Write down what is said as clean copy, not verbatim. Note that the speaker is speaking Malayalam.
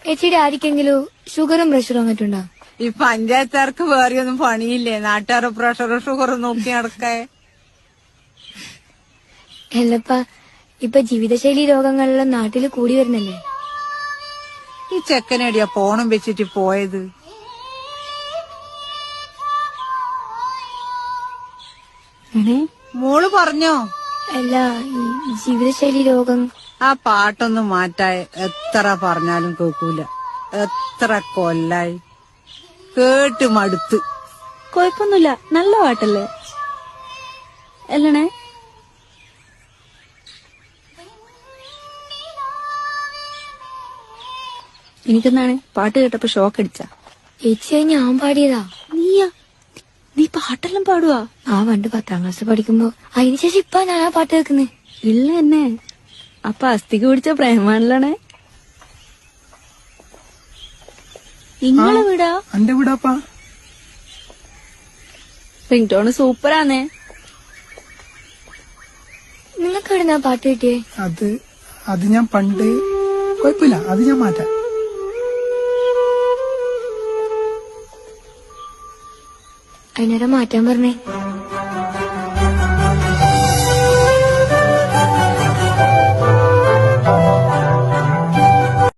ചേച്ചിയുടെ ആർക്കെങ്കിലും ഷുഗറും പ്രഷറും അങ്ങോട്ടുണ്ടോ? ഈ പഞ്ചായത്തുകാർക്ക് വേറെയൊന്നും പണിയില്ലേ? നാട്ടുകാരെ പ്രഷറും ഷുഗറും നോക്കി നടക്കേ. അല്ലപ്പ ഇപ്പൊ ജീവിതശൈലി രോഗങ്ങളെല്ലാം നാട്ടില് കൂടി വരുന്നല്ലേ. ഈ ചെക്കനടിയാ ഫോണും വെച്ചിട്ട് പോയത്. മോള് പറഞ്ഞോ? അല്ല, ഈ ജീവിതശൈലി രോഗം. ആ പാട്ടൊന്നും മാറ്റാൻ എത്ര പറഞ്ഞാലും കേൾക്കൂല. എത്ര കൊല്ലായി കേട്ട് മടുത്ത്. കൊഴപ്പൊന്നുമില്ല, നല്ല പാട്ടല്ലേ അല്ലണേ? എനിക്കെന്താണ് പാട്ട് കേട്ടപ്പോ ഷോക്ക് അടിച്ച? ചേച്ചി ഞാൻ പാടിയതാ. നീ പാട്ടെല്ലാം പാടുവാ? ആ പണ്ട് 10ാം ക്ലാസ് പഠിക്കുമ്പോ. അതിനുശേഷം ഇപ്പൊ ഞാൻ ആ പാട്ട് കേൾക്കുന്നേ. ഇല്ല എന്നെ അപ്പൊ അസ്ഥിക്ക് പിടിച്ച പ്രേമാണല്ലേ? നിങ്ങളെ വീടാ? എന്റെ വീടാപ്പാ. Ring tone സൂപ്പറാന്നേ. നിങ്ങൾക്ക് എവിടുന്നാ പാട്ട് കിട്ടിയേ? അത് ഞാൻ പണ്ട്. കുഴപ്പമില്ല, അത് ഞാൻ മാറ്റാം. അതിനേരം മാറ്റാൻ പറഞ്ഞേ.